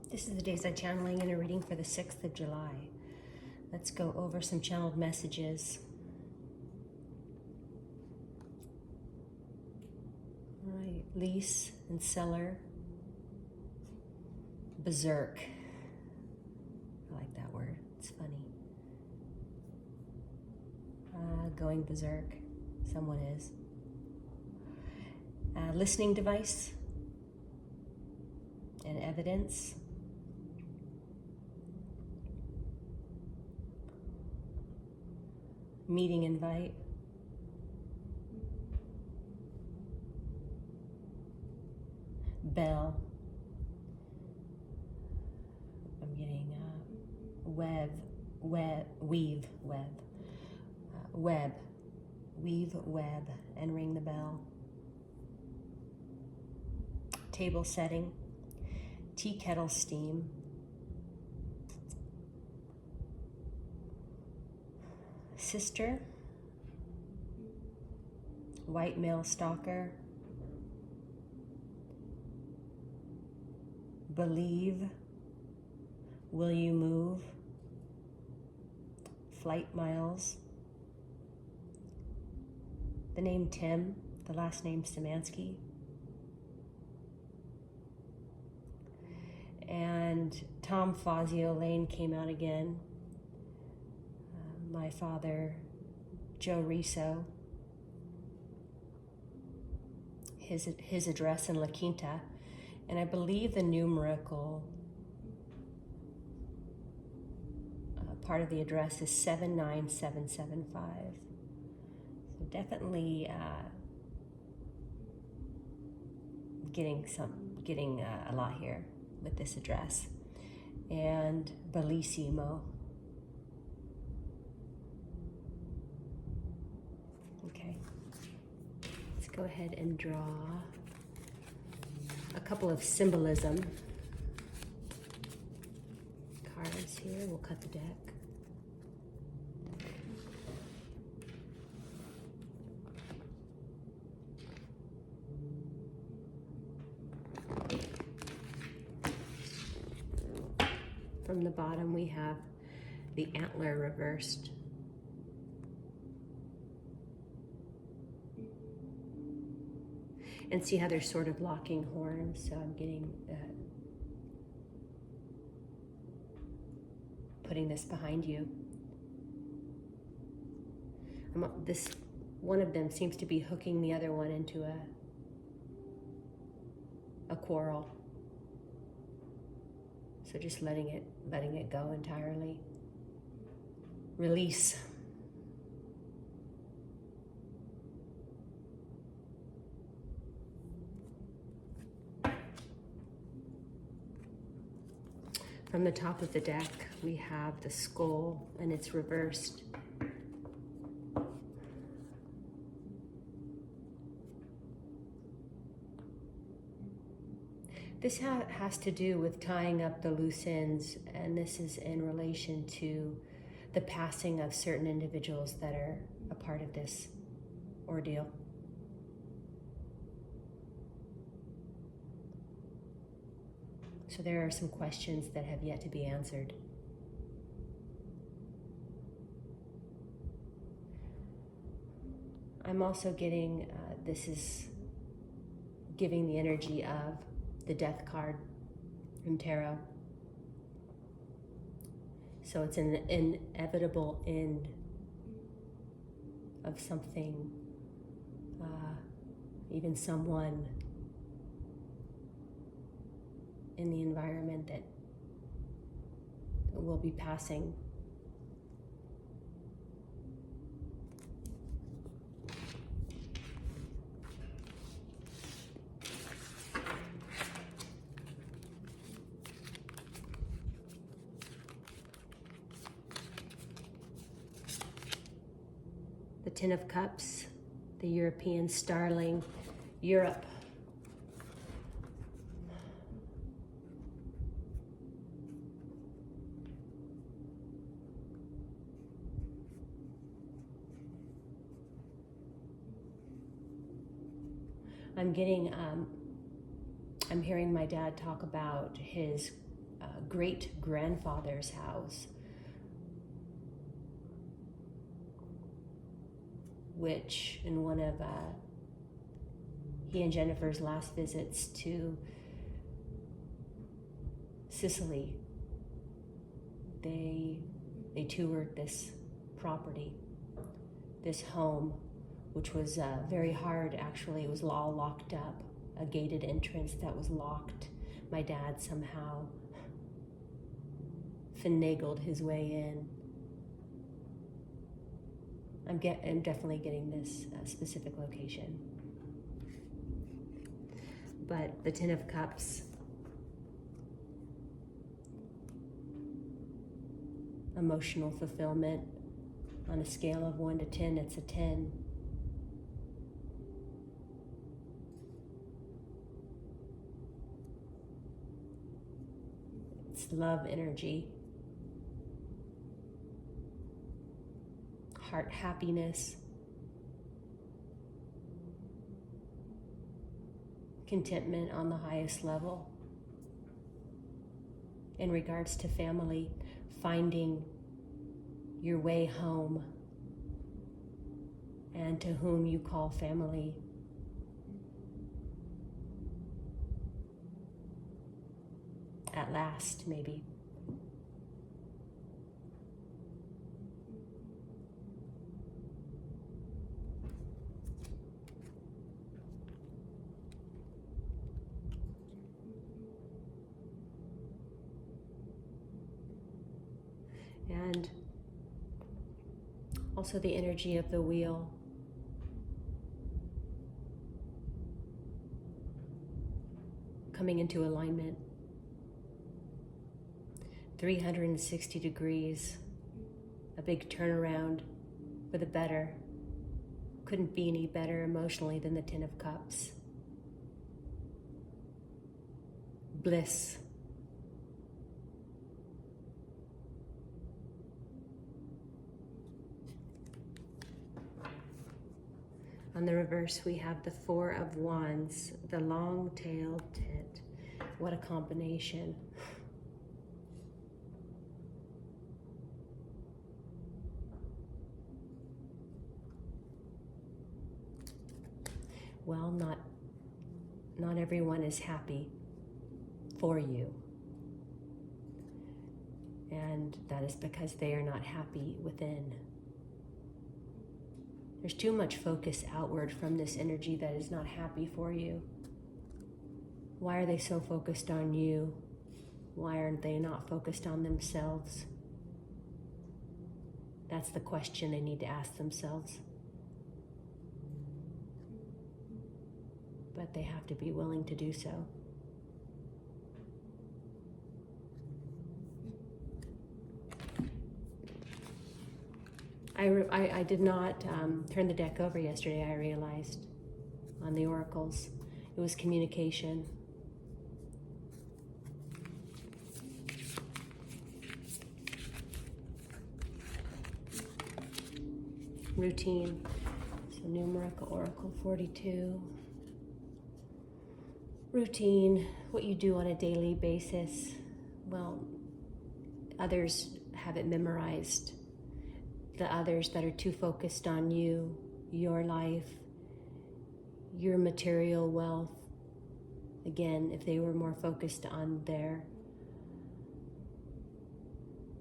This is the Days I Channeling and a reading for the 6th of July. Let's go over some channeled messages. All right, lease and seller. Berserk. I like that word. It's funny. Going berserk. Someone is. Listening device and evidence. Meeting invite. Bell. I'm getting weave, web, and ring the bell. Table setting. Tea kettle steam. Sister. White male stalker. Believe. Will you move? Flight miles. The name Tim, the last name Szymanski. And Tom Fazio Lane came out again. My father, Joe Riso. His address in La Quinta. And I believe the numerical part of the address is 79775. So definitely getting a lot here with this address. And Bellissimo. Okay, let's go ahead and draw a couple of symbolism cards here. We'll cut the deck. From the bottom, we have the antler reversed. And see how they're sort of locking horns. So I'm getting, putting this behind you. One of them seems to be hooking the other one into a quarrel. So just letting it go entirely. Release. From the top of the deck, we have the skull, and it's reversed. This has to do with tying up the loose ends, and this is in relation to the passing of certain individuals that are a part of this ordeal. So there are some questions that have yet to be answered. I'm also getting, this is giving the energy of the Death card from Tarot. So it's an inevitable end of something, even someone in the environment that will be passing. The Ten of Cups, the European starling, Europe. I'm hearing my dad talk about his great-grandfather's house, which in one of he and Jennifer's last visits to Sicily, they toured this property, this home, which was very hard. Actually, it was all locked up, a gated entrance that was locked. My dad somehow finagled his way in. I'm definitely getting this specific location. But the Ten of Cups, emotional fulfillment, on a scale of 1 to 10, it's a 10. It's love energy, heart happiness, contentment on the highest level. In regards to family, finding your way home, and to whom you call family. At last, maybe. And also the energy of the wheel. Coming into alignment. 360 degrees. A big turnaround for the better. Couldn't be any better emotionally than the Ten of Cups. Bliss. On the reverse, we have the Four of Wands, the long-tailed tit. What a combination. Well, not everyone is happy for you. And that is because they are not happy within. There's too much focus outward from this energy that is not happy for you. Why are they so focused on you? Why aren't they not focused on themselves? That's the question they need to ask themselves. But they have to be willing to do so. I did not turn the deck over yesterday, I realized, on the oracles. It was communication. Routine. So numerical oracle 42. Routine, what you do on a daily basis. Well, others have it memorized. The others that are too focused on you, your life, your material wealth. Again, if they were more focused on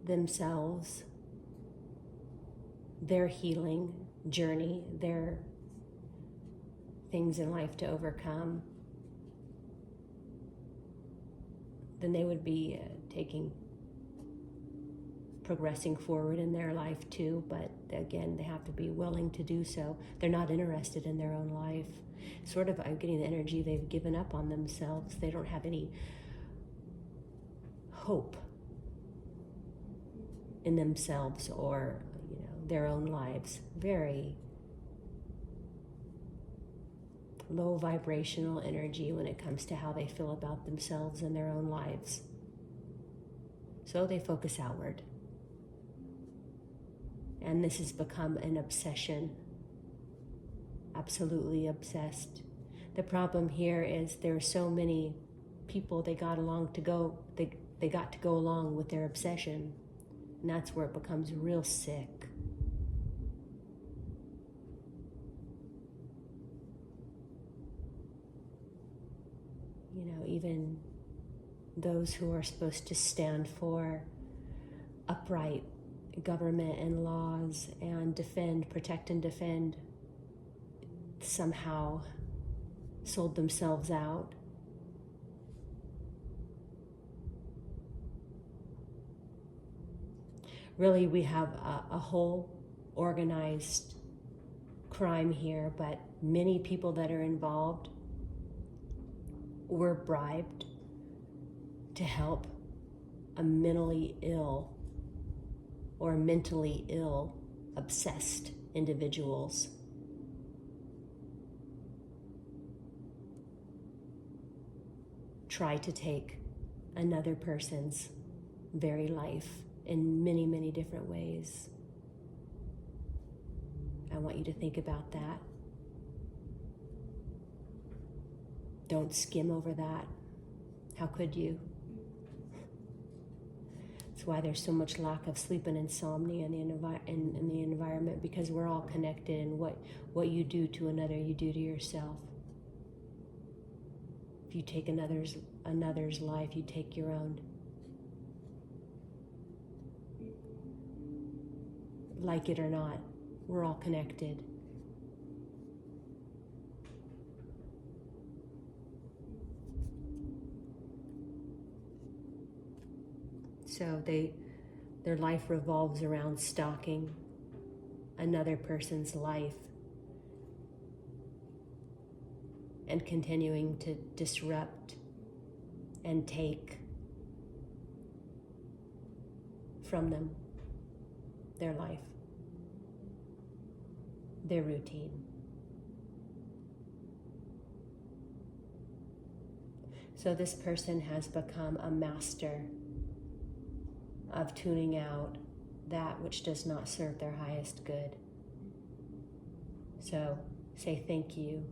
themselves, their healing journey, their things in life to overcome, then they would be progressing forward in their life too, but again, they have to be willing to do so. They're not interested in their own life. Sort of, I'm getting the energy they've given up on themselves. They don't have any hope in themselves or, their own lives. Very low vibrational energy when it comes to how they feel about themselves and their own lives. So they focus outward. And this has become an obsession. Absolutely obsessed. The problem here is there are so many people they got along to go. They they got to go along with their obsession. And that's where it becomes real sick. You know, even those who are supposed to stand for upright government and laws and defend, protect and defend, somehow sold themselves out. Really, we have a whole organized crime here, but many people that are involved were bribed to help a mentally ill or mentally ill, obsessed individuals. Try to take another person's very life in many, many different ways. I want you to think about that. Don't skim over that. How could you? That's why there's so much lack of sleep and insomnia in the environment, because we're all connected, and what you do to another, you do to yourself. If you take another's life, you take your own. Like it or not, we're all connected. So their life revolves around stalking another person's life and continuing to disrupt and take from them their life, their routine. So this person has become a master of tuning out that which does not serve their highest good. So say thank you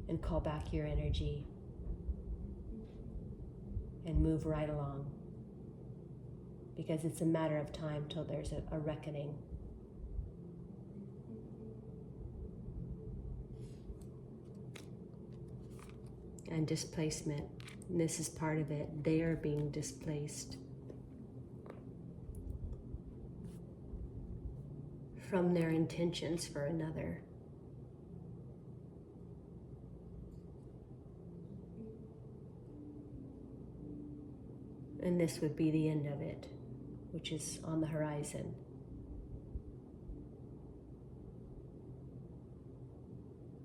and call back your energy and move right along, because it's a matter of time till there's a reckoning. And displacement, and this is part of it. They are being displaced from their intentions for another. And this would be the end of it, which is on the horizon.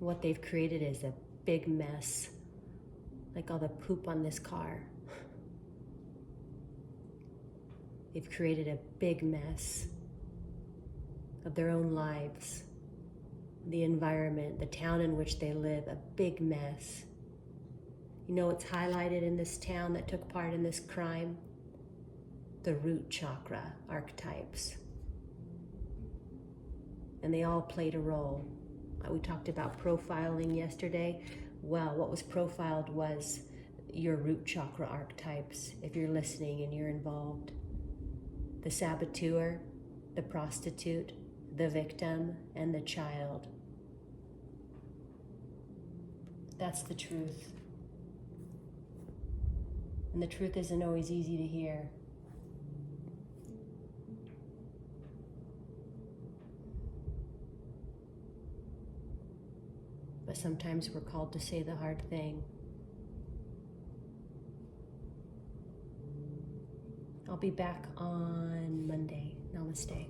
What they've created is a big mess, like all the poop on this car. They've created a big mess of their own lives, the environment, the town in which they live, a big mess. You know what's highlighted in this town that took part in this crime? The root chakra archetypes. And they all played a role. We talked about profiling yesterday. Well, what was profiled was your root chakra archetypes, if you're listening and you're involved. The saboteur, the prostitute, the victim, and the child. That's the truth. And the truth isn't always easy to hear. But sometimes we're called to say the hard thing. I'll be back on Monday. Namaste.